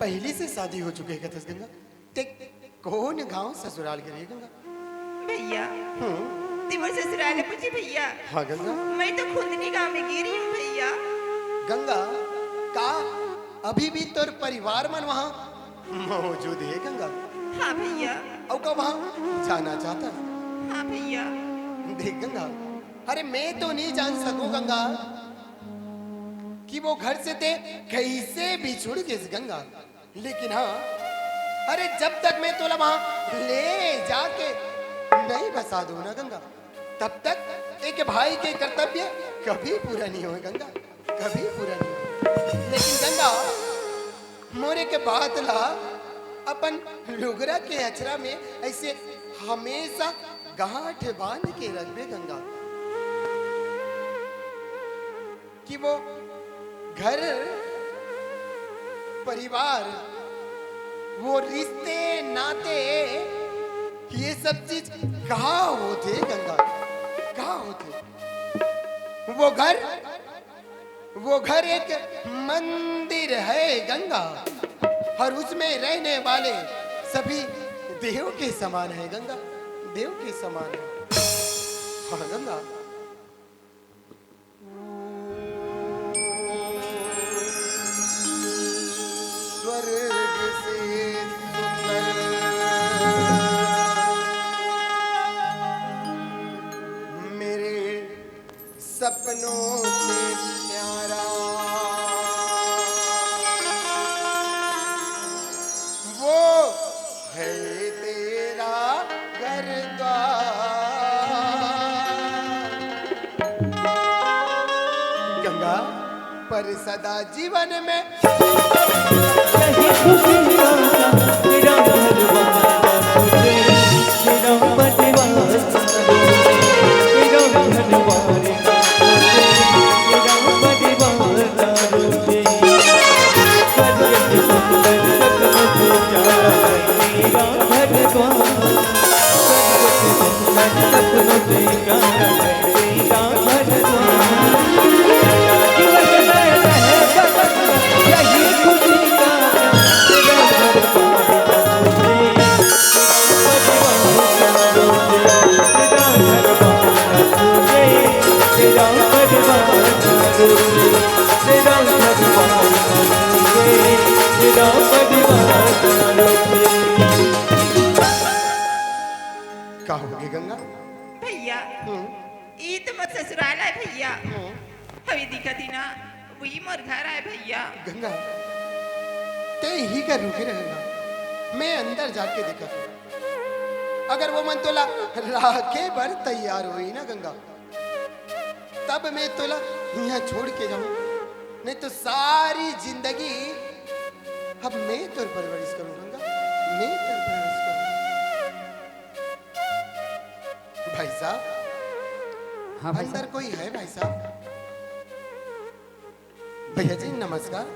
पहले से शादी हो चुके है गंगा। ते कौन गांव ससुराल के लिए गंगा? भैया तिमर ससुराल है मुझे भैया। हाँ गंगा। मैं तो खुदनी गांव में गिरी हूँ भैया। गंगा का अभी भी तोर परिवार मन वहाँ मौजूद है गंगा? हाँ भैया। और का वहाँ जाना चाहता? हाँ भैया। देख गंगा, अरे मैं तो नहीं जान सकूं गंगा कि वो घर से ते कैसे बिछुड़ गए गंगा, लेकिन हाँ, अरे जब तक मैं तोला वहां ले जाके नहीं बसा दूं ना गंगा, तब तक एक भाई के कर्तव्य कभी पूरा नहीं होगा गंगा, कभी पूरा नहीं होगा। लेकिन गंगा मोरे के बात ला अपन लुगरा के अचरा में ऐसे हमेशा गांठ बांध के रखबे गंगा, कि वो घर परिवार वो रिश्ते नाते ये सब चीज कहाँ होते गंगा, कहाँ होते? वो घर एक मंदिर है गंगा, और उसमें रहने वाले सभी देव के समान है गंगा, देव के समान है। हाँ गंगा। स्वर्ग से सुंदर मेरे सपनों से प्यारा वो है तेरा घर द्वार गंगा, पर सदा जीवन में यही खुशी तेरा क्या होगी गंगा? भैया ये तो मत ससुराल है भैया, अभी दिखती ना वही मोर घर है भैया। गंगा ते ही कर रुके रहेगा, मैं अंदर जाके देखा अगर वो मन तोला राके भर तैयार हुई ना गंगा, तब मैं तोला यहाँ छोड़ के जाऊं, नहीं तो सारी जिंदगी अब मैं तोर परवरिश करूं गंगा, मैं तोर परवरिश करूं। भाई साहब, हाँ भाई अंदर कोई है भाई साहब? भैया जी नमस्कार।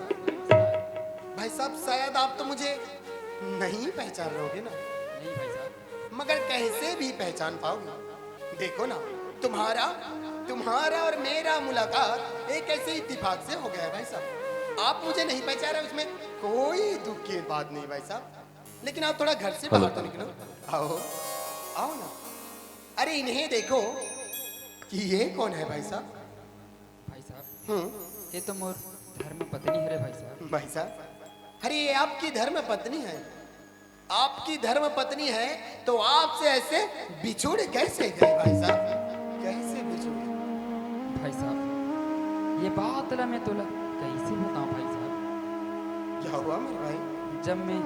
भाई साहब शायद आप तो मुझे नहीं पहचान रहोगे ना? नहीं भाई साहब। मगर कैसे भी पहचान पाओगे? देखो ना, तुम्हारा और मेरा मुलाकात एक ऐसे इत्तेफाक से हो गया है भाई साहब। आप मुझे नहीं पहचान रहे, उसमें कोई दुख की बात नहीं भाई साहब। लेकिन आप थोड़ा घर से बाहर तो निकलो, आओ आओ ना। अरे इन्हें देखो कि ये कौन है भाई साहब? भाई साहब ये तो मोर धर्म पत्नी है रे भाई साहब। भाई साहब, अरे ये आपकी धर्म पत्नी है? आपकी धर्म पत्नी है तो आपसे ऐसे बिछुड़ कैसे गए भाई साहब? कैसे बिछुड़? भाई साहब ये बात ला मैं तोला कैसे बताऊं भाई साहब? क्या हुआ मेरे भाई? जब मैं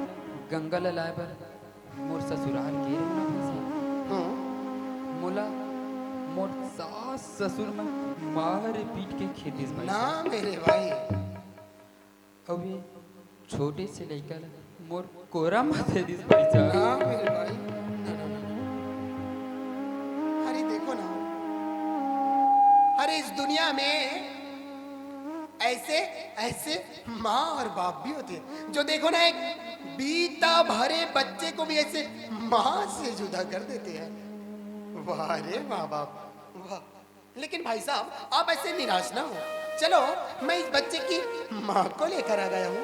गंगा लाए पर मोर ससुराल गे रहूं ना भाई साहब, मोला मोर सास ससुर में मार पीट के खेतीस भाई ना साहब। मेरे भाई, अब ये छोटे से लेकर मोर कोरा माथे दिस भाई साहब। ना मेरे भाई, ना, ना, ना। अरे देखो ना, अरे इस दुनिया में ऐसे ऐसे माँ और बाप भी होते हैं जो देखो ना एक बीता भरे बच्चे को भी ऐसे माँ से जुदा कर देते हैं। वाह रे माँ बाप, वाह। लेकिन भाई साहब आप ऐसे निराश ना हो, चलो मैं इस बच्चे की माँ को लेकर आ गया हूँ,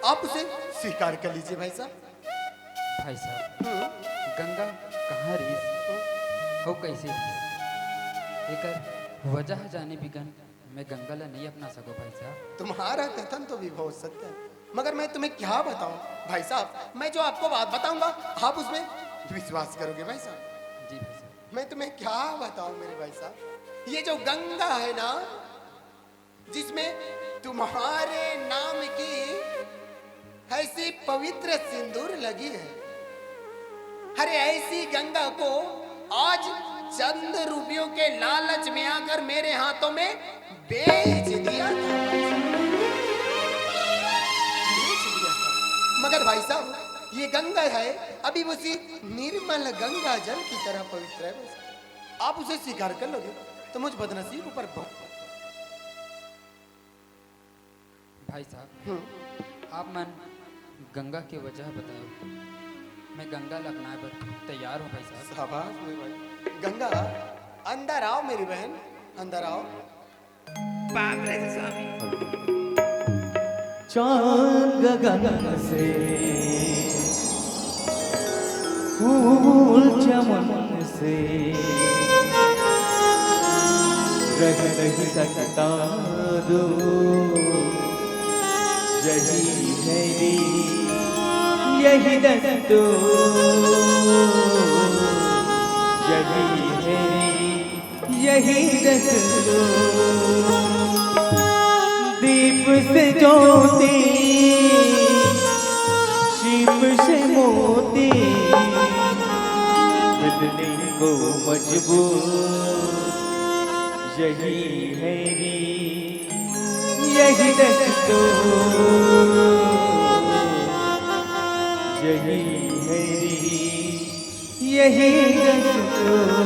आप उसे स्वीकार कर लीजिए भाई साहब। भाई साहब गंगा कहाँ रही हो कैसे रही एकर वजह जाने बिगन मैं गंगा ला नहीं अपना सको भाई साहब। तुम्हारा कथन तो भी बहुत सत्य है, मगर मैं तुम्हें क्या बताऊं भाई साहब। मैं जो आपको बात बताऊंगा आप उसमें विश्वास करोगे भाई साहब। जी भाई साहब। मैं तुम्हें क्या बताऊं मेरे भाई साहब, ये जो गंगा है ना, जिसमें तुम्हारे नाम की ऐसी पवित्र सिंदूर लगी है, अरे ऐसी गंगा को आज चंद रुपयों के लालच में आकर मेरे हाथों में बेच दिया था, बेच दिया था। मगर भाई साहब ये गंगा है अभी उसी निर्मल गंगा जल की तरह पवित्र है। बस आप उसे स्वीकार कर लोगे तो मुझ बदनसीब पर बहुत। भाई साहब आप मन गंगा के वजह बताओ, मैं गंगा ला अपनाए पर तैयार हूँ भाई साहब। शाबाश मेरे भाई। गंगा अंदर आओ मेरी बहन, अंदर आओ। बाप रे स्वामी। चांद गगन से फूल चमन से रह नहीं सकता दो, यही है यही दस्तो, यही है यही दस्तो। दीप से ज्योति शिप से मोती मिलने को मजबूर, यही है यही दस्तूर, यही है यही दस्तूर।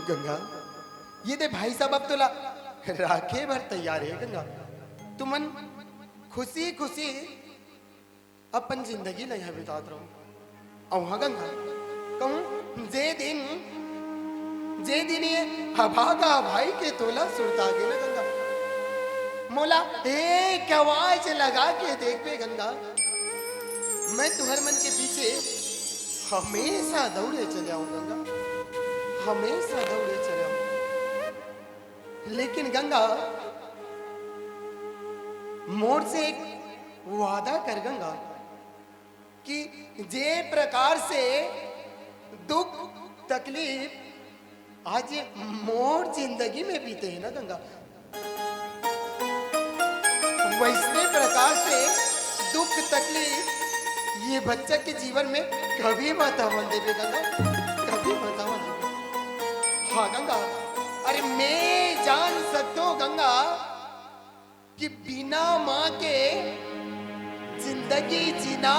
गंगा ये दे भाई साहब अब तो राखे भर तैयार है गंगा। तुमन खुशी खुशी अपन जिंदगी नहीं है बितात रहो। और हाँ गंगा कहूँ जे दिन ये अभागा भाई के तोला सुरता गे ना गंगा, मोला एक आवाज लगा के देख पे गंगा, मैं तुम्हारे मन के पीछे हमेशा दौड़े चले आऊं गंगा, हमेशा दौड़े चले आऊं। लेकिन गंगा मोर से एक वादा कर गंगा कि जे प्रकार से दुख तकलीफ आज ये मोर जिंदगी में बीते हैं ना गंगा, वैसे प्रकार से दुख तकलीफ ये बच्चा के जीवन में कभी मत आवन देवे गंगा, कभी मत आवन देवे। हाँ गंगा, अरे मैं जान सकता हूँ गंगा कि बिना माँ के जिंदगी जीना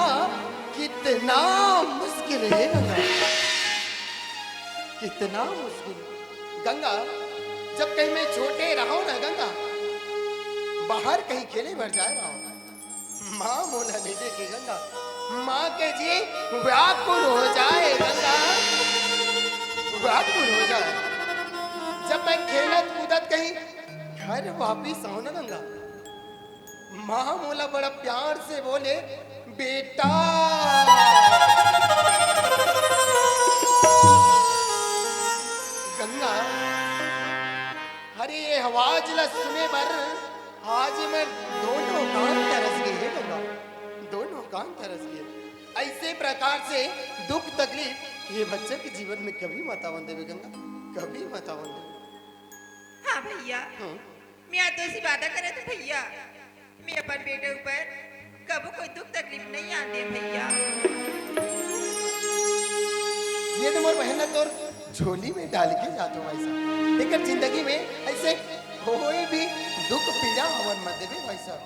कितना मुश्किल है गंगा, कितना मुश्किल। गंगा जब कहीं मैं छोटे रहा हूं ना गंगा, बाहर कहीं खेले भर जाए रहा हूं, माँ मोला नहीं देखे गंगा, माँ के जी व्याकुल हो जाए गंगा, व्याकुल हो जाए। जब मैं खेलत कूदत कहीं घर वापिस आऊं ना गंगा, माँ मोला बड़ा प्यार से बोले बेटा, गंगा अरे ये आवाज ला सुने पर आज मैं दोनों कान तरस गए हैं गंगा, दोनों कान तरस गए। ऐसे प्रकार से दुख तकलीफ ये बच्चे के जीवन में कभी मत आवन देवे गंगा, कभी मत आवन देवे। हाँ भैया, मैं आज तो ऐसी वादा करे थे भैया, मैं अपन बेटे ऊपर कबू कोई दुख तकलीफ नहीं आने भैया। ये तो मोर बहन तो झोली में डाल के जातो भाई साहब, लेकिन जिंदगी में ऐसे कोई भी दुख पीड़ा हवन मत देवे भाई साहब।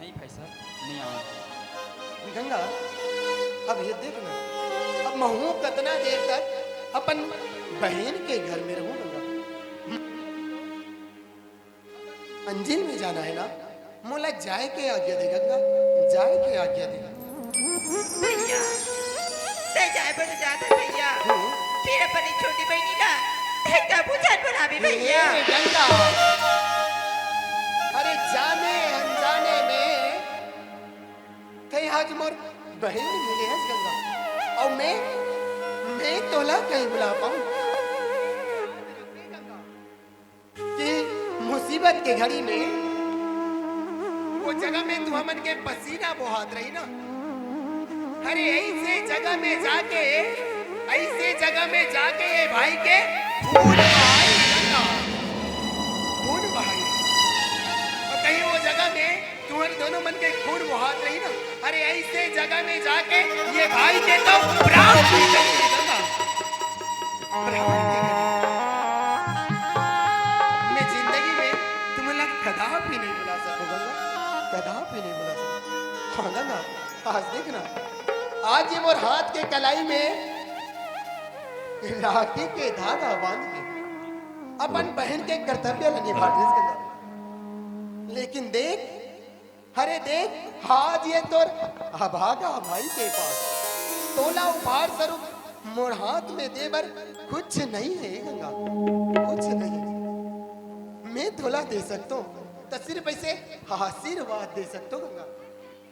नहीं भाई साहब नहीं आऊँगा। गंगा अब ये देख ना, अब मैं हूँ कितना देर तक अपन बहन के घर में रहूं गंगा। मंजिल में जाना है ना, मोला जाए के आज्ञा दे गंगा, जाए के आज्ञा दे। भैया ते जाए पर जाता भैया, फिर अपनी छोटी बहनी ना कबू जान बनावे भैया। गंगा जाने अनजाने में थे आज मोर बहन मिले हैं गंगा और मैं तोला कहीं बुला पाऊं कि मुसीबत के घड़ी में वो जगह में तू हमन के पसीना बहात रही ना। अरे ऐसे जगह में जाके ये भाई के खून बहाई गंगा, खून बहाई। और कहीं वो जगह में तुम्हारे दोनों मन के खून बहात रही ना। अरे ऐसे जगह में जाके ये भाई के तो प्राण निकल गए गंगा, प्राण निकल गए। मैं जिंदगी में तुम्हें कदापि नहीं बुला सकूं गंगा, कदापि नहीं बुला सकूं। हाँ गंगा, आज देखना, आज ये मोर हाथ के कलाई में राखी के धागा बांध के अपन बहन के कर्तव्य निभा गंगा। लेकिन देख, अरे देख, आज ये तोर अभागा भाई के पास तोला उपहार स्वरूप मोर हाथ में देवर कुछ नहीं है गंगा, कुछ नहीं। मैं तोला दे सकता हूँ तो सिर्फ ऐसे आशीर्वाद दे सकता हूँ गंगा।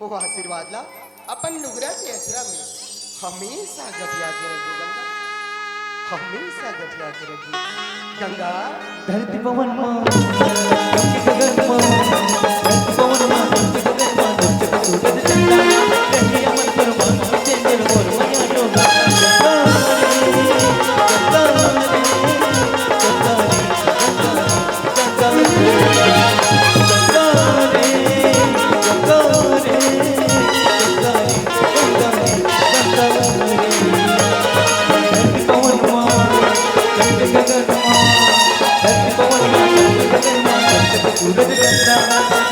वो आशीर्वाद ला अपन नुगरा के अचरा में हमेशा गठिया के रखिए गंगा, हमेशा गठिया के रखिए गंगा। धरती पवन मां गगन मां, धरती पवन मां गगन मां, जब सूरज चंदा रही अमर परमात्मा चंद्र मोर माया जोगा। सूरज चंदा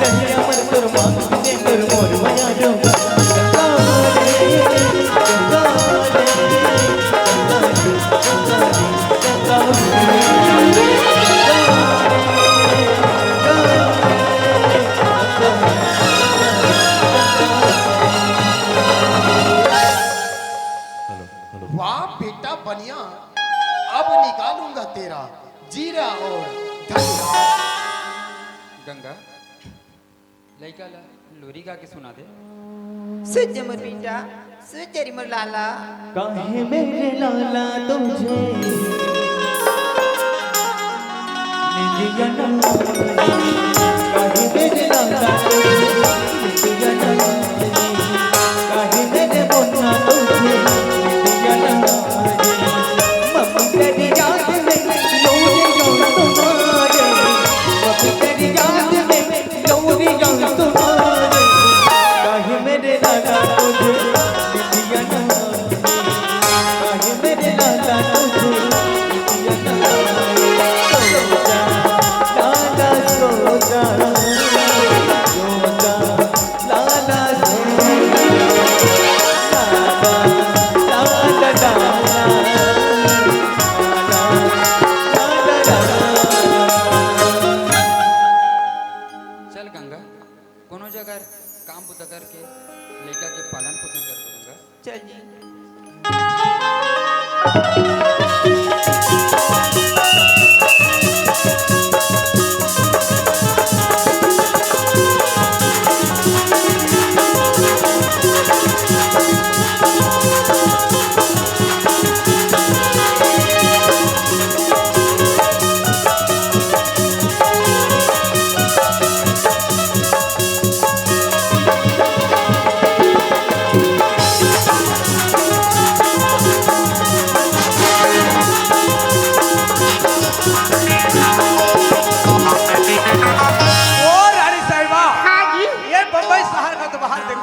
रही अमर परमात्मा चंद्र मोर माया जोगा। वाह बेटा बनिया, अब निकालूंगा तेरा जीरा और धनिया। गंगा लइका ला लोरी गा के सुना दे। सुज मोर बेटा, सुज रे मोर लाला। काहे मेरे लाला तुझे निंदिया न आए, काहे मेरे लाला तुझे निंदिया न आए, काहे मेरे बोना तुझे निंदिया न आए। मम्मी तेरी याद में लोरी जान तुम्हारे, मम्मी तेरी याद में लोरी जान तुम्हारे, काहे मेरे लाला तुझे निंदिया न आए, काहे मेरे लाला तुझे निंदिया न आए। सोचा लाला सोचा, सोचा लाला सोचा, लाला लाला चल गंगा, कोनो जगह काम बुता करके लइका के पालन पोषण कर गंगा। चल जी।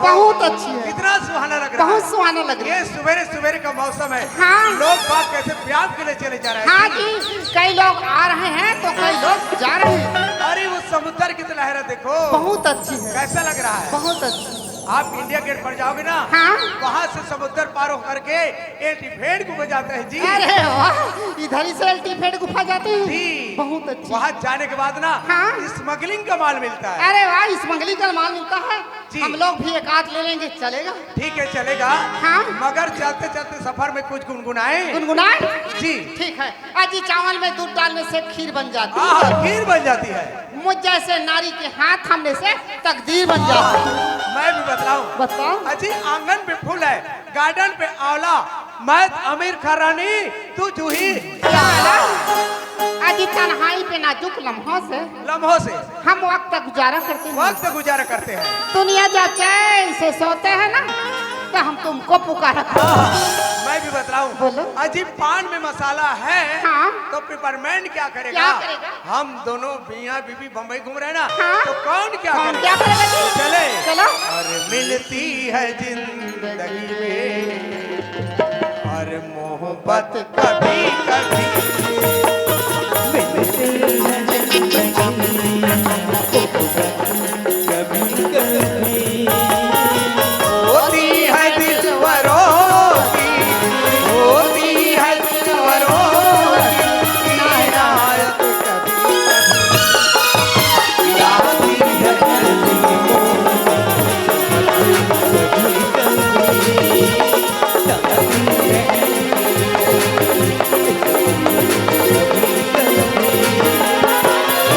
बहुत अच्छी है, कितना सुहाना लग रहा बहुत है। सुहाना लग रहा ये है। सवेरे सवेरे का मौसम है। हाँ। लोग बाग कैसे व्यायाम के लिए चले जा रहे हैं। हाँ जी, कई लोग आ रहे हैं तो कई लोग जा रहे हैं। अरे वो समुद्र की तो लहरें देखो, बहुत अच्छी है, कैसा लग रहा है। बहुत अच्छी। आप इंडिया गेट पर जाओगे ना, हाँ। वहाँ से समुद्र पार होकर के एलिफेंट गुफा जाते हैं जी। अरे वाह, इधर ही से एल्टीफेट गुफा जाते हैं जी बहुत अच्छी। वहाँ जाने के बाद ना हाँ। स्मगलिंग का माल मिलता है। अरे वाह, स्मगलिंग का माल मिलता है। जी। हम लोग भी एक आध ले लेंगे, चलेगा? ठीक है चलेगा। हाँ। मगर चलते चलते सफर में कुछ गुनगुनाए। गुनगुनाए? जी ठीक है। अजी चावल में दूध डालने से खीर बन जाती हाँ है। खीर बन जाती है। मुझ जैसे नारी के हाथ थामने से तकदीर बन जाती है। मैं भी बतलाऊं। बताओ। अजी आंगन पे फूल है, गार्डन पे आंवला, मैं अमीर खरानी तू जूही। अजी तन्हाई पे नाजुक लम्हों से लम्हों से हम वक्त गुजारा करते हैं। वक्त गुजारा करते हैं। दुनिया जब चैन से सोते हैं ना, तो हम तुमको पुकारा करते हैं। मैं भी बतलाऊं। बोलो। अजी पान में मसाला है हाँ। तो पिपरमेंट क्या करेगा? क्या करेगा? हम दोनों मियां बीबी बम्बई घूम रहे हैं ना, हाँ। तो कौन क्या कौन क्या करेगा? करेगा जी? चले चलो। और मिलती है जिंदगी में और मोहब्बत कभी कभी मिलते हैं जिंदगी कभी कभी होती है दिलवरों की, होती है दिलवरों की इनायत कभी आती है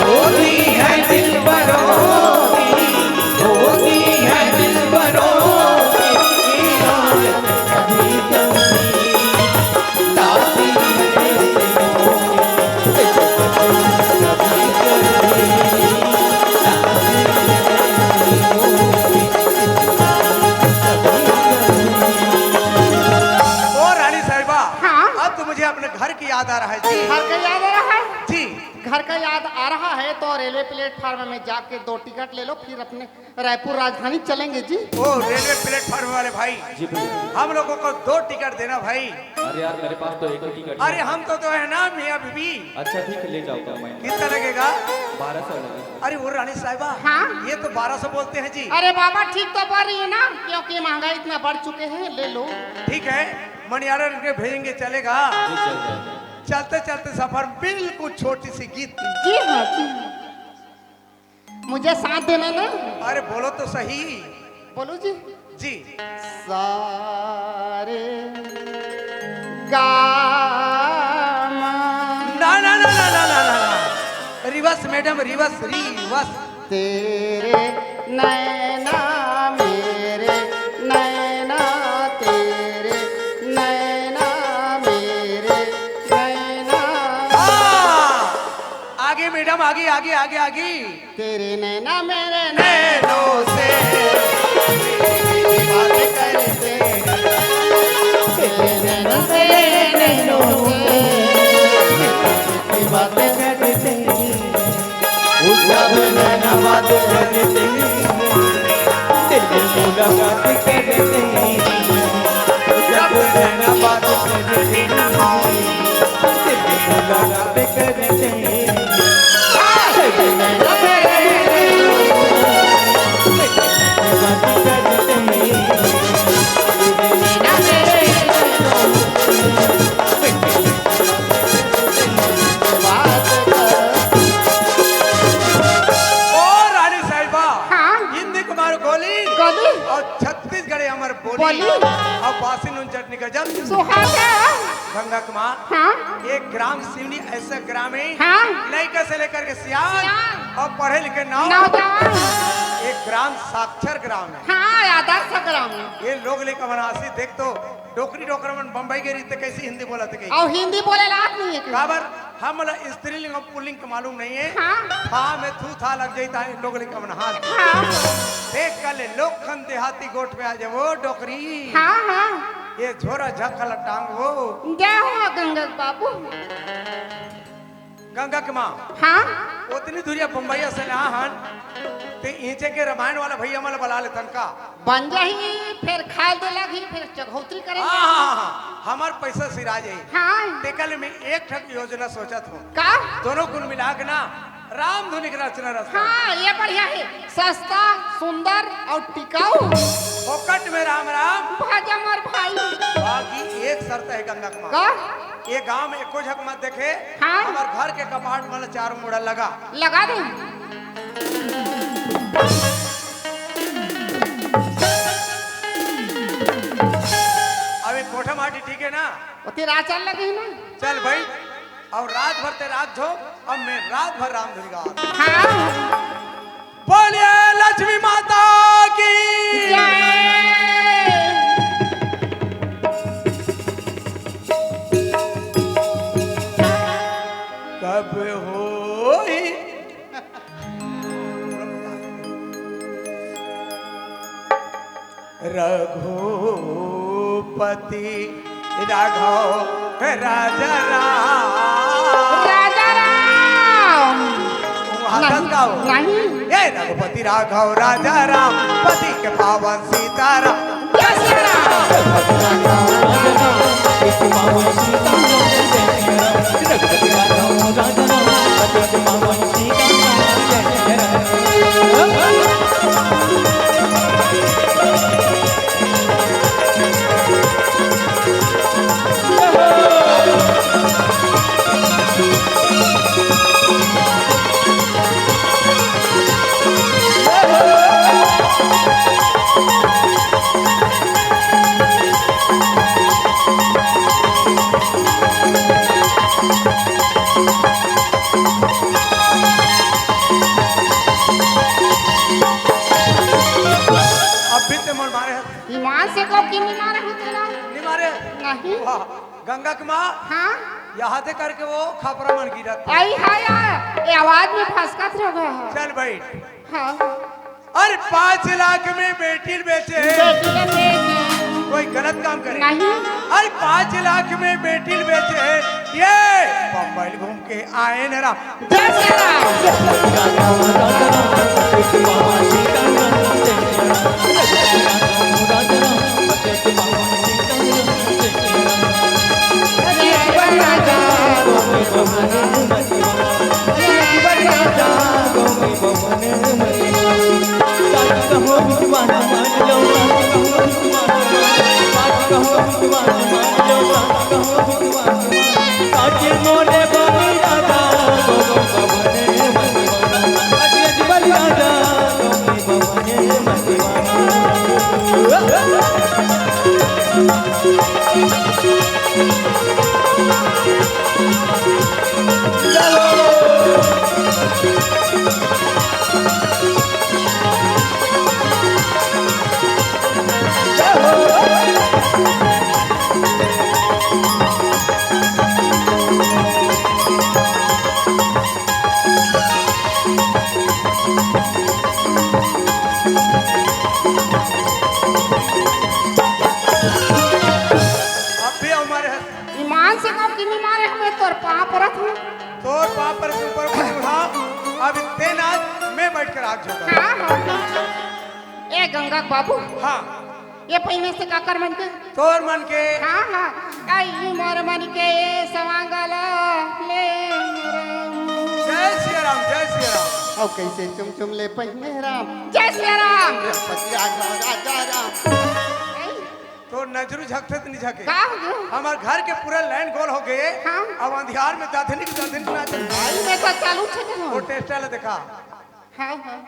होती है दिलवरों की, होती है दिलवरों की इनायत कभी कभी ताती ओ रानी साहिबा, हाँ। अब तो मुझे अपने घर की याद आ रहा है जी। घर का याद आ रहा है? जी घर का याद आ रहा है तो रेलवे प्लेटफार्म में जाके 2 टिकट ले लो, फिर अपने रायपुर राजधानी चलेंगे जी। ओ रेलवे प्लेटफॉर्म वाले भाई, जी भैया। हम लोगों को 2 टिकट देना भाई। अरे यार मेरे पास तो एक ही टिकट अरे हम तो है ना मियाँ बीबी। अच्छा ठीक है ले जाऊंगा मैं। कितना लगेगा? 1200 लगेगा। अरे वो रानी साहिबा, हाँ। ये तो 1200 बोलते हैं जी। अरे बाबा ठीक तो बोल रही है ना, क्योंकि महंगाई इतना बढ़ चुके हैं, ले लो। ठीक है मनियारा के भेजेंगे चलेगा। जी चल जाएगा। चलते चलते सफर बिल्कुल छोटी सी गीत। जी हाँ जी। मुझे साथ देना ना। अरे बोलो तो सही। बोलो जी। जी सारे गामा ना ना ना ना ना ना ना, रिवर्स मैडम, रिवर्स रिवर्स। तेरे नैना मेरे नैना, तेरे नैना मेरे नैना, आगे मैडम, आगे आगे आगे आगे। तेरे नैना मेरे नैनों से बातें करते, तेरे नैना मेरे नैनों से बातें करते उस सब नैना बातें करते तेरे मुलाकात करते जब नैना बातें करते तेरे मुलाकात करते तेरे नैना और छत्तीसगढ़ अमर बोली बोली। और बासी नून चटनी का जब सुहागा। गंगा कुमार हाँ एक ग्राम सिवनी ऐसा ग्राम है, हाँ। लड़का से लेकर के सियान सियान। और पढ़े लिखे नाव, नौजवान। एक ग्राम साक्षर ग्राम है। हाँ आदर्श ग्राम। ये लोग लेकर मनासी देख तो डोकरी डोकर मन बम्बई के रीते कैसी हिंदी बोला थे और हिंदी बोले लात नहीं है क्यों? काबर हम स्त्रीलिंग और पुल्लिंग का मालूम नहीं है। हाँ हाँ में थू था लग जाता है लोग लेकर मन हाथ हाँ देख कर ले लोग खन देहाती गोट में आ जाए वो डोकरी हाँ हाँ ये झोरा झक्कल टांग वो जय हो गंगा बाबू। गंगा के माँ हाँ उतनी दूरिया बम्बई से ना हन ते ईंचे के रामायण वाला भैया मला बुला ले तनका बन जाही फिर खाल दे लगी फिर चघौतरी करेंगे। हाँ हमार पैसा सिरा जाए हाँ तेकल में एक ठक योजना सोचत हूँ का दोनों कुल मिला के ना राम धुनी के रचना रचना। हाँ ये बढ़िया है, सस्ता सुंदर और टिकाऊ फोकट में राम राम। भाजा मार भाई बाकी एक शर्त है गंगा कुमार, का ये गांव में एको झक मत देखे। हाँ। हमार घर के कपाट में चारों मुड़ा लगा। लगा दे। अभी कोठा माटी ठीक है ना? तेरे आचार लगे ना। चल भाई, और रात भर ते रात झो, अब मैं रात भर राम धुन गा। हाँ बोलिए लक्ष्मी माता की। कब होई रघुपति राघव राजा राम। राजा राम हाथन गाओ। नहीं ए रघुपति राघव राजा राम, पति के पावन सीताराम। जय श्री राम। ईमान से को कि नहीं मारे हो तेरा? नहीं मारे। नहीं वाह, गंगा की माँ हाँ यहाँ से करके वो खापरा मन गिरा। आई हाय ये आवाज में फंसकत रह गया है। चल भाई। हाँ अरे 5 लाख में बेटी बेचे, बेटी ने बेचे कोई गलत काम करे? नहीं अरे 5 लाख में बेटी बेचे, ये बम्बई घूम के आए न राम। जय श्री राम। ईमान से को कि नहीं मारे हमें तोर पाँव परत हूँ। तोर पाप पर से ऊपर उठा, अब इतने नाच मैं बैठ कर आग झोंका। हाँ हाँ ए गंगा बाबू हाँ ये पहले से काकर मन के तोर मन के। हाँ हाँ आई मोर मन के सवांगला ले जय श्री राम, जय श्री राम। और कैसे चुम चुम ले पहले राम। जय श्री राम। राजा राम तो नजरू झकते तो नहीं झके। का हो गया? हमारे घर के पूरा लाइन गोल हो गए। हाँ। अब अंधियार में दाधनिक नाच। आई में तो चालू छे वो टेस्ट वाला देखा, हाँ हाँ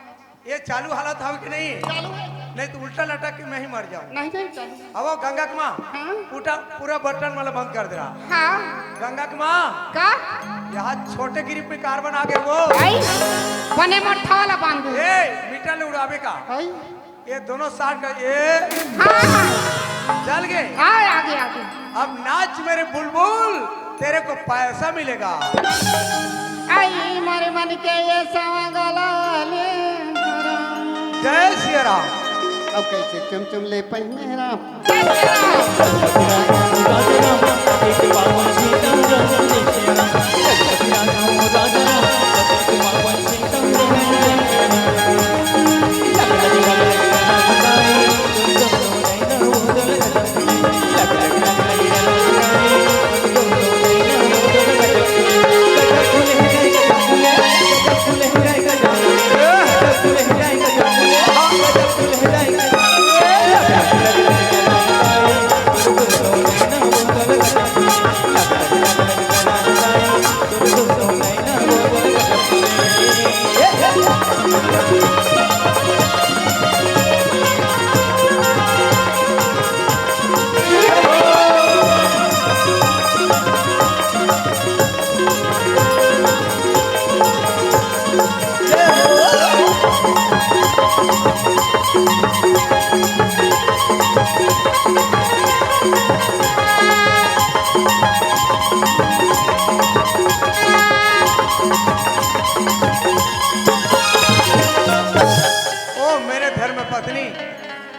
ये चालू हालत हो कि नहीं? चालू है नहीं तो उल्टा लटक के मैं ही मर जाऊं। नहीं नहीं चालू अब वो गंगा की माँ हाँ पूरा बटन वाला बंद कर दे रहा। हाँ गंगा की माँ का यहाँ छोटे गिरिप में कार्बन आ गए वो। आई बने मट्ठा वाला बांध दे। ए मीटर ले उड़ावे का। आई ये दोनों साथ का ये हाँ हाँ चल गए। आए आगे आगे अब नाच मेरे बुलबुल, तेरे को पैसा मिलेगा। आई मारे मन के ये सवांगला ले जय श्री राम। अब कैसे चुम चुम ले पहले राम। ओ मेरे धर्म पत्नी,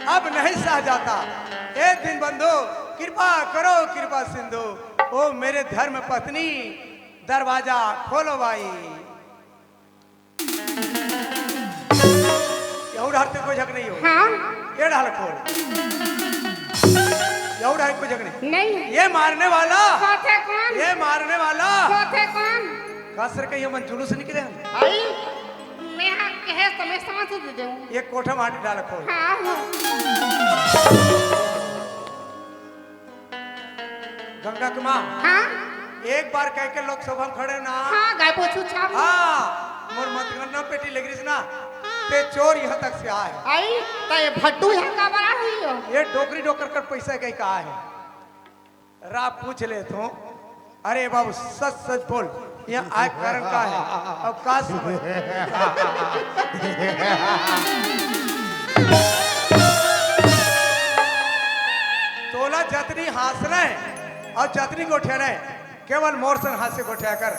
अब नहीं सह जाता। एक दिन बंधु कृपा करो कृपा सिंधु। ओ मेरे धर्म पत्नी, दरवाजा खोलो भाई। हरते कोई झक नहीं हो। हाँ ये ढाल खोल। ये कोई झक नहीं। नहीं ये मारने वाला, चौथे कौन? ये मारने वाला चौथे कौन? कसर के ये मन जुलूस निकले हम। आई मैं हाँ कहे तो मैं समझ दे दूँ। ये कोठा माटी डाल खोल। हाँ गंगा की माँ, हाँ एक बार कह के लोग सभा में खड़े ना। हाँ गाय पोछू छाप। हाँ मोर मतगन्ना पेटी लग रही ना, ते चोर यहाँ तक से आए। आई तो ये भट्टू यहाँ का बड़ा हुई हो। ये डोकरी डोकर कर पैसा कहीं कहा है। रा पूछ ले तो, अरे बाबू सच सच बोल, यहाँ आय कारण का है। अब का समझ। तोला जतनी हासना है और जतनी गोठिया है, केवल मोर सन हाथ से गोठिया कर,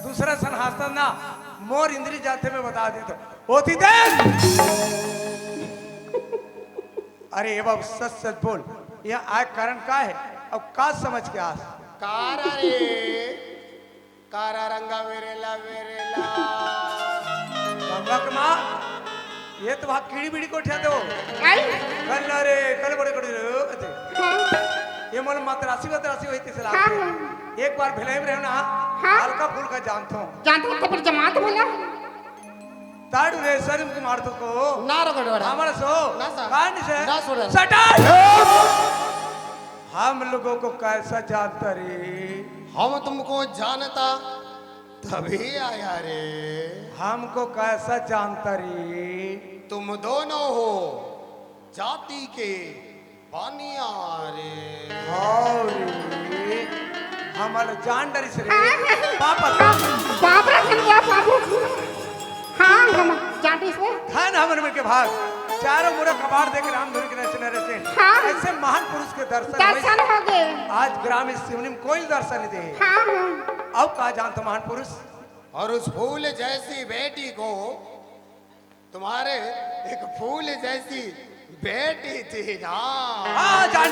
दूसरा सन हासना ना। मोर इंद्री जाते में बता दे तो होती देख। अरे बाबू सच सच बोल, यहाँ आय कारण का है। अब का समझ के आस। कारा रे कारा रंगा वेरेला वेरेला। गंगा के माँ, ये तो वहाँ कीड़ी बीड़ी को उठा दो। आई कल रे कल बड़े कड़ी रे। हाँ ये मन मतरासी हुई थी सलाह। हाँ एक बार भिलाई में रहो ना, हाँ। हल्का फूल का जानता हूँ। जानते हो तो फिर जमात बोला। ताड़ू रे सरिम को मार तो को ना रगड़वाड़ा। हमारा सो ना सा। कान से ना छोड़ा। सटार। हम लोगों को कैसा जानता रे। हम तुमको जानता तभी आया रे। हमको कैसा जानता रे। तुम दोनों हो जाति के पानिया रे। और हमारा जान डरी से रे। पापा बाप रे खनिया बाबू। हाँ हम जानते से। धन हमर में के भाग, चारों मुरा कबाड़ देकर राम धुन के नचने रहे। हाँ। ऐसे महान पुरुष के दर्शन दर्शन हो गए। आज ग्राम शिवनी में कोई दर्शन नहीं दे। हाँ हाँ अब कहा जानता महान पुरुष। और उस फूल जैसी बेटी को तुम्हारे एक फूल जैसी बेटी थी ना। हाँ जान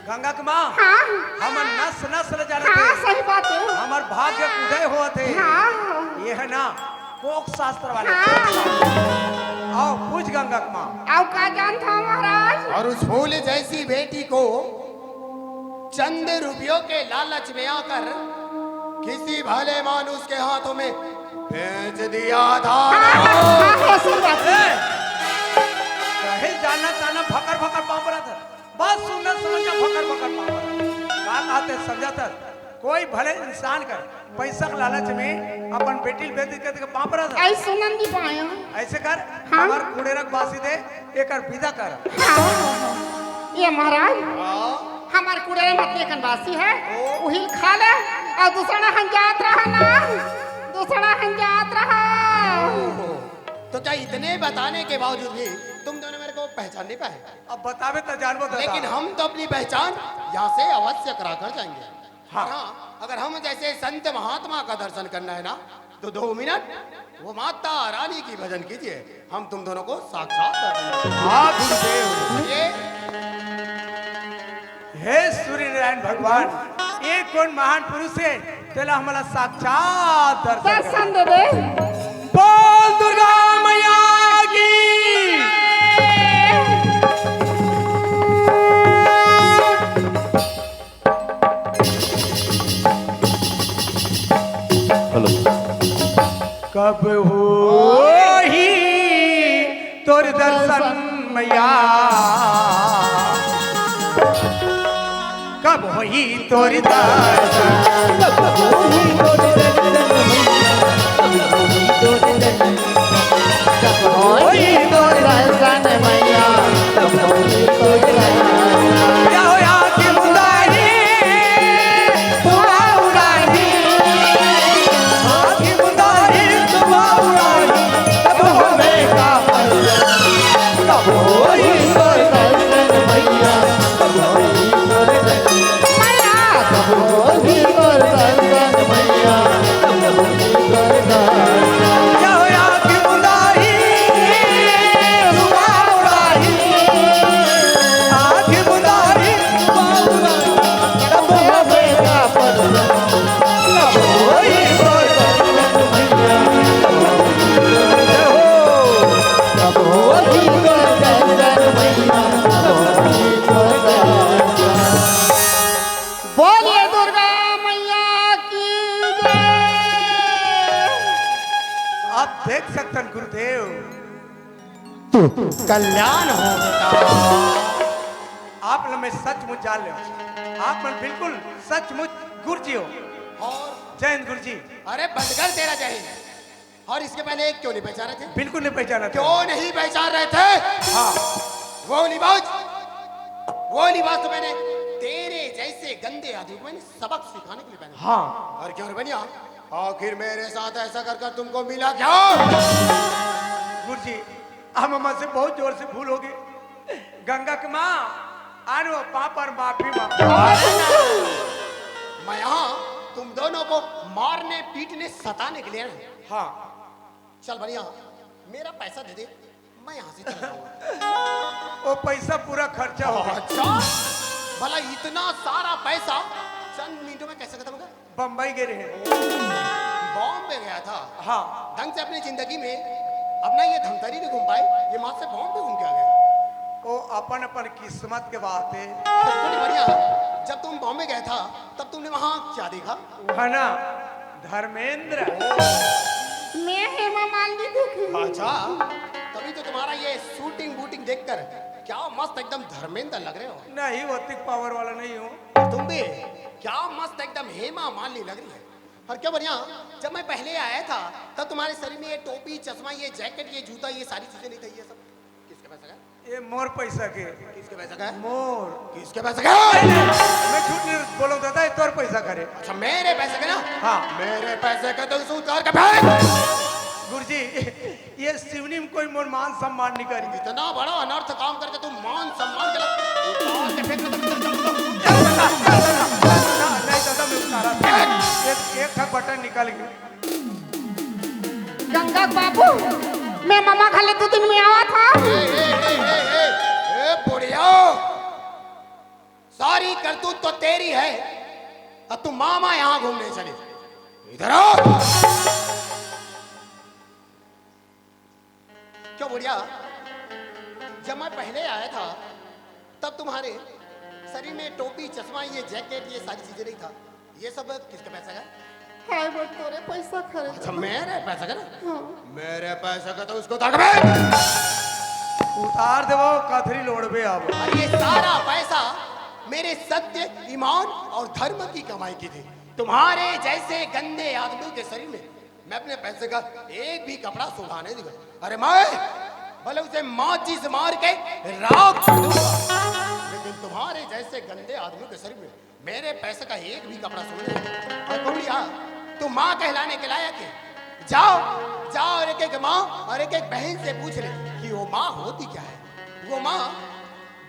गंगा के माँ, हाँ हम नस नस ले जाने हाँ थे। सही बात है। हमार भाग्य उदय हुआ थे। हाँ ये है ना कोक शास्त्र वाले। हाँ आओ पूछ गंगा के माँ। अब का जानता हूँ महाराज। और उस फूल जैसी बेटी को चंद रुपयों के लालच में आकर किसी भले मानुस के हाथों में बेच दिया था। हाँ सही बात है। कहे जाना ताना फकर फकर पाँव रहा था। बस सुनना समझा फकर फकर पाँव रहा। कहा कहते समझा था, कोई भले इंसान का पैसा के लालच में अपन बेटी बेच के पाँव रहा था। ऐसे सुनन नहीं पाया। ऐसे कर हाँ। हमार कूड़ेरक बासी दे एक विदा कर। हाँ ये महाराज हमारे कूड़े में मत लेकिन बासी है। उहिल खा ले और दूसरा हंजात रहा ना। दूसरा हंजात रहा। तो क्या इतने बताने के बावजूद भी तुम दोनों मेरे को पहचान नहीं पाए? अब बतावे तो जानबो तो लेकिन हम तो अपनी पहचान यहाँ से अवश्य करा कर जाएंगे। हाँ। हाँ अगर हम जैसे संत महात्मा का दर्शन करना है ना, तो 2 मिनट वो माता रानी की भजन कीजिए, हम तुम दोनों को साक्षात दर्शन हाँ गुरुदेव। ये हे सूर्य नारायण भगवान, ये कौन महान पुरुष है तेला हमारा साक्षात दर्शन दे दे। बोल दुर्गा मैया की। हेलो कब हो ही तोर दर्शन मैया, कब हो ही तोर दर्शन। होई तोर दर्शन मैया, क्या होया कि मुदाही तुआ उड़ाही, कि मुदाही तुआ उड़ाही, तब हमें कल्याण हो बेटा। आप लोग मैं सचमुच जान ले आप मन बिल्कुल सचमुच गुरुजी हो। और जय हिंद गुरुजी। अरे बंदगर तेरा जय हिंद। और इसके पहले क्यों नहीं पहचान रहे थे? बिल्कुल नहीं पहचाना था। क्यों नहीं पहचान रहे थे? हाँ वो लिबास तो मैंने तेरे जैसे गंदे आदमी को मैंने सबक सिखाने के लिए पहना। हाँ और क्यों रे बनिया, आखिर मेरे साथ ऐसा कर कर तुमको मिला क्या? गुरुजी हम अम्मा से बहुत जोर से भूल होगी। गंगा की माँ आने वो पाप और माफी मांगो। मैं यहाँ तुम दोनों को मारने पीटने सताने के लिए आया हूं। हाँ चल बनिया मेरा पैसा दे दे, मैं यहाँ से चला जाऊंगा। वो पैसा पूरा खर्चा हो गया। अच्छा भला इतना सारा पैसा चंद मिनटों में कैसे खत्म होगा? बम्बई गए रहे। बॉम्बे गया था। हाँ ढंग से अपनी जिंदगी में अपना ये धमतरी नहीं घूम पाए, ये माँ से बॉम्बे घूम के आ गए। वो अपन अपन किस्मत के बात है। सबसे बढ़िया, जब तुम बॉम्बे गया था तब तुमने वहाँ क्या देखा? है ना धर्मेंद्र। मैं हेमा मालिनी देखी। अच्छा तभी तो तुम्हारा ये शूटिंग बूटिंग देखकर क्या मस्त एकदम धर्मेंद्र लग रहे हो। नहीं वो तिक पावर वाला नहीं हूँ। तुम भी क्या मस्त एकदम हेमा मालिनी लग रही है। और क्या बढ़िया, जब मैं पहले आया था तब तुम्हारे शरीर में ये टोपी चश्मा ये जैकेट ये जूता ये सारी चीजें नहीं थी। ये सब किसके पैसा का? ये मोर पैसा के। किसके पैसा का? मोर किसके पैसा का? मैं झूठ नहीं बोलूँ दादा ये तोर पैसा करे। अच्छा मेरे पैसे का ना? हाँ मेरे पैसे का तो उतार के फेंक। गुरुजी ये सिवनी में कोई मोर मान सम्मान नहीं करेगी। इतना बड़ा अनर्थ काम करके तुम मान सम्मान के उतार के फेंक नहीं दादा मैं उतारा था। एक था बटन निकाल गया। गंगा बाबू मैं मामा खाले 2 दिन में आवा था। ए बुढ़िया, सारी करतूत तो तेरी है और तुम मामा यहाँ घूमने चले। इधर आओ। क्यों बुढ़िया, जब मैं पहले आया था तब तुम्हारे शरीर में टोपी चश्मा ये जैकेट ये सारी चीजें नहीं था। ये सब किसके पैसा का? हाय वो तोरे पैसा खर्च। अच्छा मेरे पैसा का ना? हाँ। मेरे पैसा का तो उसको उतार के फेंक। उतार दे वो कथरी लोड़बे अब। और ये सारा पैसा मेरे सत्य ईमान और धर्म की कमाई की थी। तुम्हारे जैसे गंदे आदमी के शरीर में मैं अपने पैसे का एक भी कपड़ा सुखाने नहीं दूंगा। अरे मैं भले उसे माचिस मार के राख कर दूंगा, लेकिन तुम्हारे जैसे गंदे आदमी के शरीर में मेरे पैसे का एक भी कपड़ा सुन नहीं। और कुड़िया तुम माँ कहलाने के लायक है। जाओ जाओ और एक एक माँ और एक एक बहन से पूछ ले कि वो माँ होती क्या है। वो माँ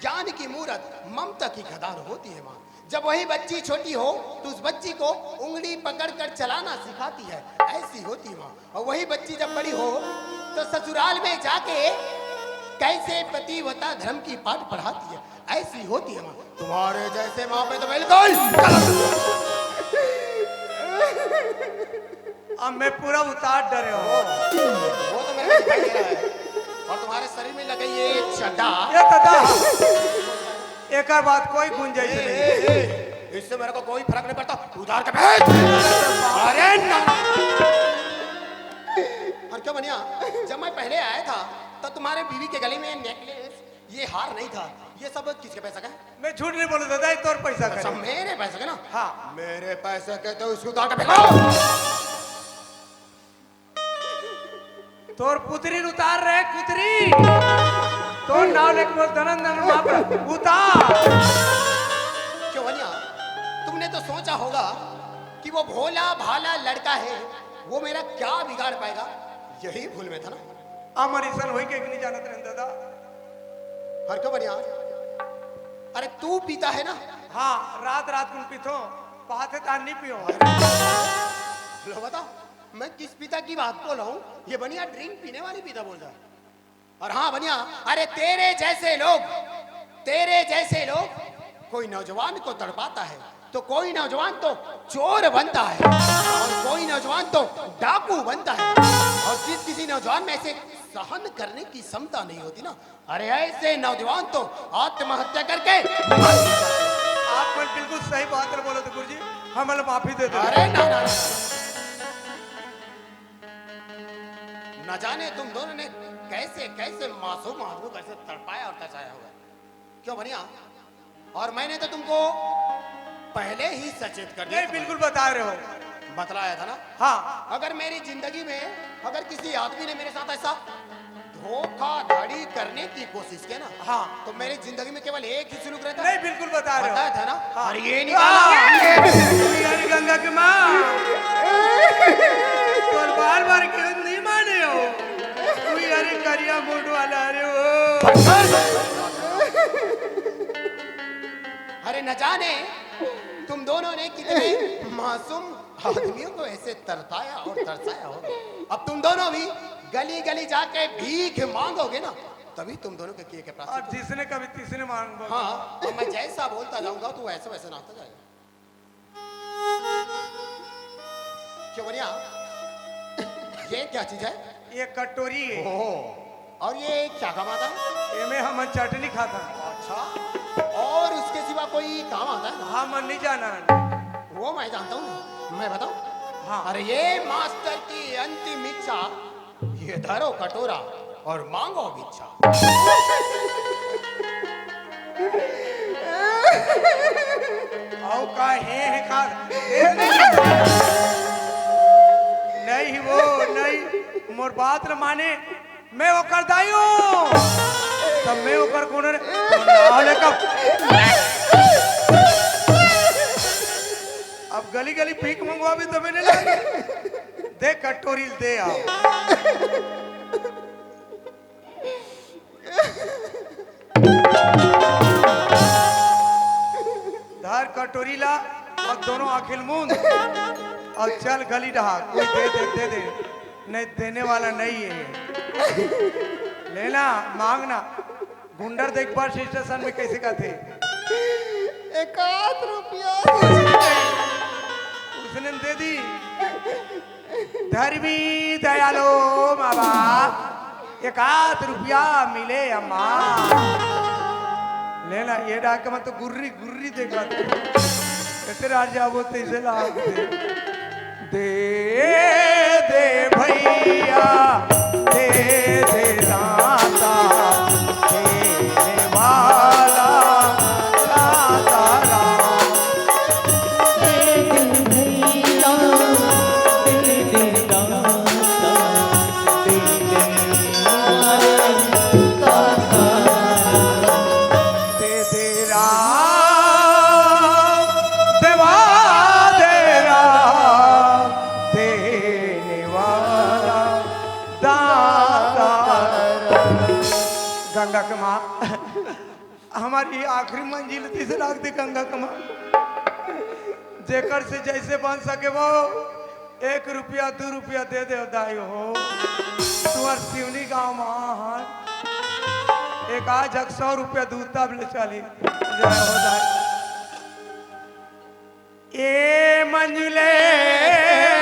ज्ञान की मूरत ममता की खदान होती है। माँ जब वही बच्ची छोटी हो तो उस बच्ची को उंगली पकड़कर चलाना सिखाती है, ऐसी होती है माँ। और वही बच्ची जब बड़ी हो तो ससुराल में जाके कैसे पतिव्रता धर्म की पाठ पढ़ाती है, ऐसी होती है माँ। तुम्हारे जैसे माँ पे तो बिल्कुल अब मैं पूरा उतार डरे हो। वो तो मेरे को दिखाई दे रहा है। और तुम्हारे शरीर में लगे ये चड्डा, ये दादा एक बात कोई गुंजाइश नहीं। इससे मेरे को कोई फर्क नहीं पड़ता। उधार के भेज। अरे ना। और क्यों बनिया, जब मैं पहले आया था तब तुम्हारे बीवी के गले में नेकलेस ये हार नहीं था। ये सब किसके पैसा का? मैं झूठ नहीं बोलूँ दादा ये तोर पैसा अच्छा करे। मेरे पैसे का ना? हाँ मेरे पैसे के तो उसको उधार के फेंको। तोर पुतरी उतार रहे कुतरी। तोर नाव लेके बोल दनन दनन माप उतार। क्यों बनिया, तुमने तो सोचा होगा कि वो भोला भाला लड़का है, वो मेरा क्या बिगाड़ पाएगा। यही भूल में था ना। अमरीसन होई के नहीं जानत रहे दादा। और क्यों बनिया, अरे तू पीता है ना? हाँ रात रात को पीथो पाते तान नहीं पियो। लो बताओ मैं किस पिता की बात बोल रहा हूँ। ये बनिया ड्रिंक पीने वाली पिता बोल रहा है। और हाँ बनिया, अरे तेरे जैसे लोग कोई नौजवान को तड़पाता है तो कोई नौजवान तो चोर बनता है और कोई नौजवान तो डाकू बनता है। और जिस किसी नौजवान में ऐसे सहन करने की क्षमता नहीं होती ना, अरे ऐसे नौजवान तो आत्महत्या करके आप मन बिल्कुल सही बात बोलो तो गुरुजी हमें माफी दे दो। अरे ना ना न जाने तुम दोनों ने कैसे कैसे मासूम आदमी को कैसे तड़पाया और तड़पाया होगा। क्यों बनिया? और मैंने तो तुमको पहले ही सचेत कर दिया। नहीं बिल्कुल बता रहे हो। बतलाया था ना। हाँ अगर मेरी जिंदगी में अगर किसी आदमी ने मेरे साथ ऐसा धोखाधड़ी करने की कोशिश की ना, हाँ तो मेरी जिंदगी में केवल एक ही सुलूक रहता। नहीं बिल्कुल बता रहे हो। बताया था ना। हाँ। और ये निकाला यानी गंगा की माँ तो बार बार क्यों नहीं माने हो? तू यार करिया मूड वाला अरे हो। अरे न जाने तुम दोनों ने कितने मासूम आदमियों को ऐसे तरसाया और तरसाया होगा। अब तुम दोनों भी गली गली जाके भीख मांगोगे ना, तभी तुम दोनों के किए के और प्राप्त। जिसने कभी तीसरे मांग हाँ, तो मैं जैसा बोलता जाऊंगा तू वैसे वैसे नाचता जाएगा। क्यों बनिया? ये क्या चीज है? ये कटोरी है। ओह, और ये क्या काम आता है? ये में हम चटनी खाता। अच्छा, और उसके सिवा कोई काम आता है? हाँ मन नहीं जाना। वो मैं जानता हूँ, मैं बताऊँ? हाँ अरे ये मास्टर की अंतिम इच्छा, ये धरो कटोरा और मांगो भिक्षा। आओ का है का नहीं वो नहीं मोर बात न माने मैं वो कर दायू तब मैं वो कर कौन रे नाले कब अब गली गली भीख मंगवा भी तो मैंने लागे दे कटोरी दे आओ धार कटोरी ला और दोनों आखिल मूंद और चल गली रहा कोई दे दे नहीं देने वाला नहीं है लेना मांगना गुंडर देख पर स्टेशन में कैसे का थे 1 रुपया उसने दे दी धर्मी दयालो माँ बाप 1 रुपया मिले अम्मा लेना ये डाक मत तो गुर्री गुर्री देखा कैसे राजा बोलते इसे लाग दे दे भैया दे दे दाता देने वाला दाता राम दे दे राम देवा दे राम देने वाला दाता गंगा के माँ हमारी आखिरी मंजिल तीसरे लाख दे गंगा के माँ जेकर से जैसे बन सके वो 1 रुपया 2 रुपया दे दे दाई हो तुअर सिवनी गाँव माँ एक आज 100 रुपया दूध तब ले चली जय हो जाए ये मंजिले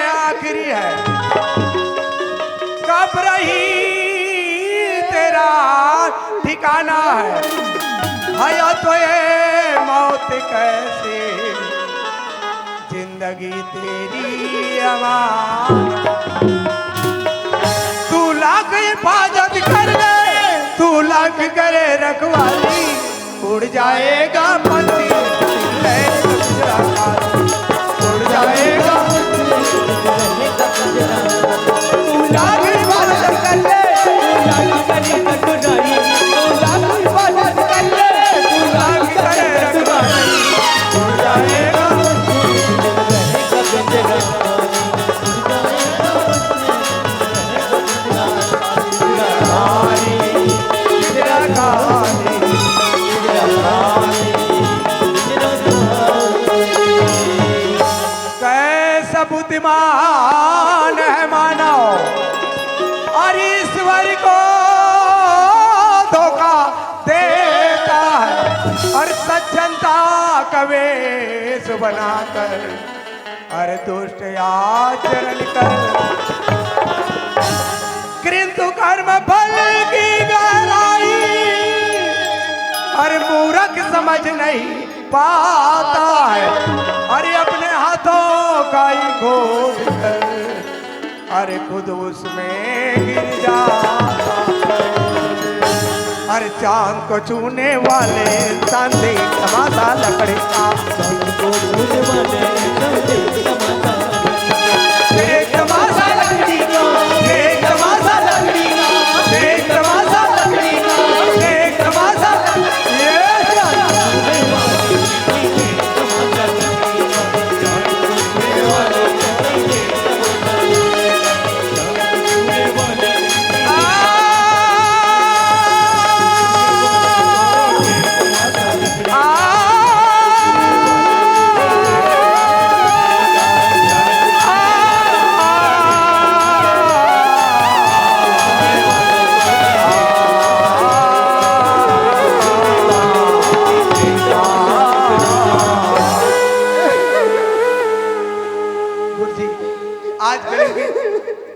आखिरी है कब रही तेरा ठिकाना है या तो ये मौत कैसे जिंदगी तेरी अमानत तू लाख हिफाजत कर ले तू लाख करे रखवाली उड़ जाएगा पंछी उड़ जाएगा तू लाख हिफाजत कर ले तू लाख हिफाजत कर ले तू लाख करे रखवाली उड़ जाएगा कैसा बुद्धिमान है मानव और ईश्वर को धोखा देता है और सज्जनता का वेश बनाकर अरे दुष्ट आचरण कर किंतु कर्म फल की गहराई अरे मूर्ख समझ नहीं पाता है अरे अपने हाथों का ही घोष कर अरे खुद उसमें गिर जाता है। अरे चांद को छूने वाले इंसान देख तमाशा लकड़ी का को छूने वाले समझे तमाशा देख तमाशा लकड़ी का देख तमाशा लकड़ी का देख तमाशा लकड़ी का देख तमाशा ये गुरुजी आज गले भी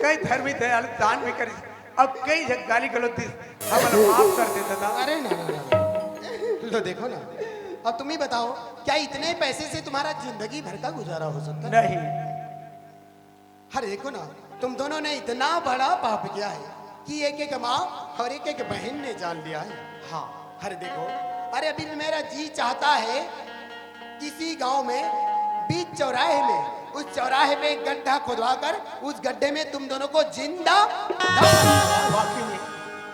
कई धर्मी दयालु दान भी करी अब कई गाली गलौज दी हमें माफ कर देता था। अरे ना लो देखो ना, अब तुम ही बताओ क्या इतने पैसे से तुम्हारा जिंदगी भर का गुजारा हो सकता है? नहीं अरे देखो ना, तुम दोनों ने इतना बड़ा पाप किया है कि एक एक माँ और एक एक बहन ने जान लिया है। हाँ, अरे देखो, अरे अभी मेरा जी चाहता है किसी गांव में बीच चौराहे में उस चौराहे पे एक गड्ढा खुदवा कर उस गड्ढे में तुम दोनों को जिंदा वाकई में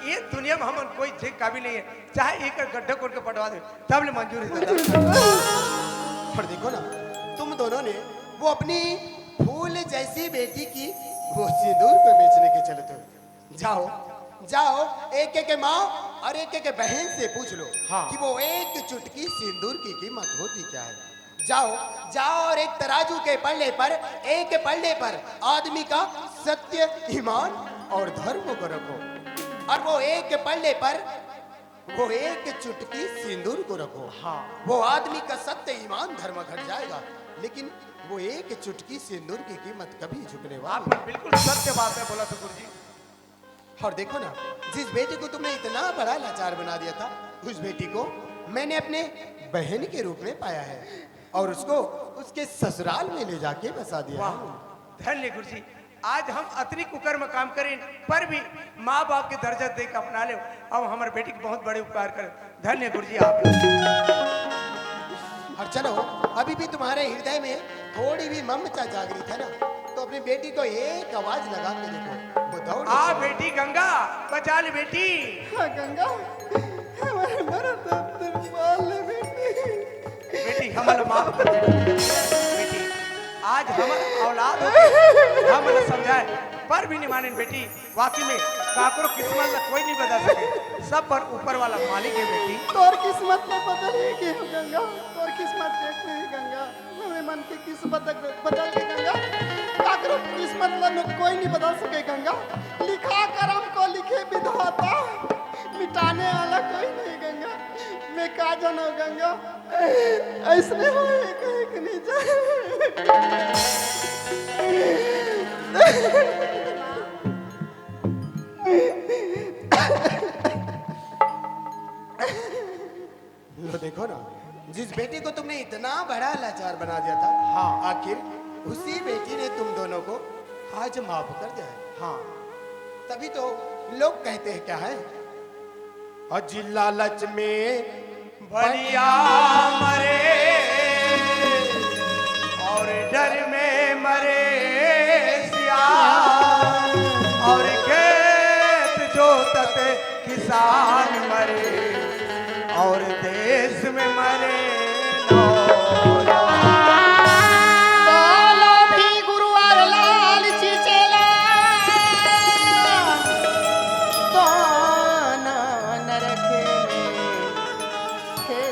ये दुनिया में हम कोई ठीक काबिल नहीं है, चाहे एक गड्ढा खोद के पटवा दे तब ले मंजूरी देता। और देखो ना, तुम दोनों ने वो अपनी फूल जैसी बेटी की वो सिंदूर पे बेचने के चले थे। जाओ जाओ एक एक माँ और एक एक बहन से पूछ लो हाँ। कि वो एक चुटकी सिंदूर की कीमत होती क्या है। जाओ जाओ और एक तराजू के पल्ले पर एक पल्ले पर आदमी का सत्य, ईमान और धर्म को रखो और वो एक पल्ले पर वो एक चुटकी सिंदूर को रखो। हाँ। वो आदमी का सत्य, ईमान, धर्म घट जाएगा, लेकिन वो एक चुटकी सिंदूर की कीमत कभी झुकने वाली आपने बिल्कुल सत्य बात है बोला था गुरुजी। और देखो ना, जिस बेटी को तुमने इतना बड़ा लाचार बना दिया था, उस बेटी को मैंने अपने बहन के रूप में पाया है और उसको उसके ससुराल में ले जाके बसा दिया वाह है। धन्य गुरुजी, आज हम अतनी कुकर्म काम करें पर भी माँ बाप के दर्जा दे के अपना ले और हमारे बेटी के बहुत बड़े उपकार करें। धन्य गुरुजी आप। और चलो, अभी भी तुम्हारे हृदय में थोड़ी भी ममता जागृत है ना, तो अपनी बेटी को एक आवाज लगा के देखो, वो दौड़ आ बेटी गंगा बचा ले बेटी। हाँ गंगा, हमारे मरद माल ले बेटी। बेटी हमारा माफ कर दे बेटी, आज हमारा औलाद हो हम समझाए पर भी नहीं माने बेटी। वाकई में काकरो किस्मत का कोई नहीं बता सके, सब पर ऊपर वाला मालिक है बेटी। तोर किस्मत में बदल ही के हो गंगा, तोर किस्मत देख ले गंगा, हमें मन की किस्मत बदल के गंगा, काकरो किस्मत ला कोई नहीं बदल सके गंगा। लिखा करम को लिखे विधाता, मिटाने वाला कोई नहीं गंगा। मैं का जानो गंगा, ऐसने हो एक नहीं जाए। लो देखो ना, जिस बेटी को तुमने इतना बड़ा लाचार बना दिया था, हाँ, आखिर उसी बेटी ने तुम दोनों को आज माफ कर दिया है। हाँ, तभी तो लोग कहते हैं क्या है, अजी लालच में बलिया मरे और डर में मरे सियार और खेत जोतते किसान मरे और देश में मरे नौजवान। बोलो भी गुरु और लाल चिचेला, दोनों नरक में थे।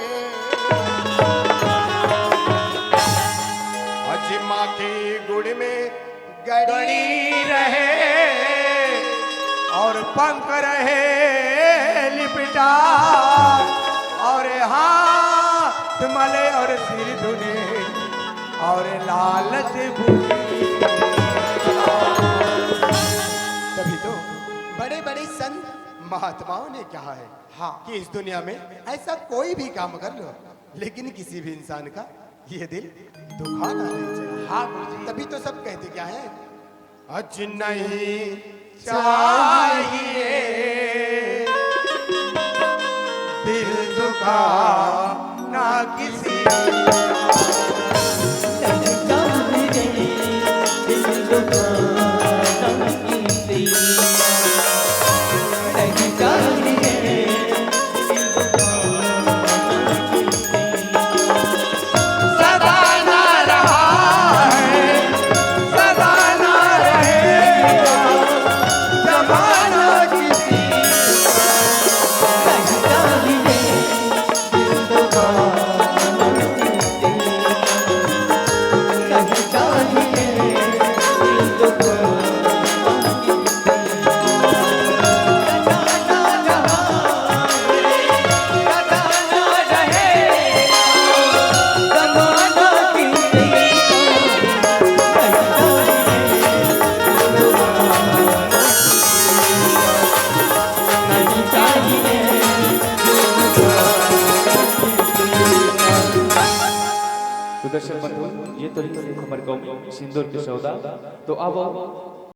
अजी माँ की गुड़ में गड़ी गड़ी रहे और पंख रहे लिपटा और हाथ मले और सिर धुने और लालच भूली। तभी तो बड़े बड़े संत महात्माओं ने कहा है, हाँ, कि इस दुनिया में ऐसा कोई भी काम कर लो, लेकिन किसी भी इंसान का ये दिल दुखाना नहीं चाहिए। हाँ गुरुजी, तभी तो सब कहते क्या है, अज नहीं चाहिए दिल दुखा ना किसी सदा ना रहा है, सदा ना रहेगा, जमाना किसी तो दर्शक बंधु ये तो ही हमारे गाँव में सिंदूर के सौदा। तो अब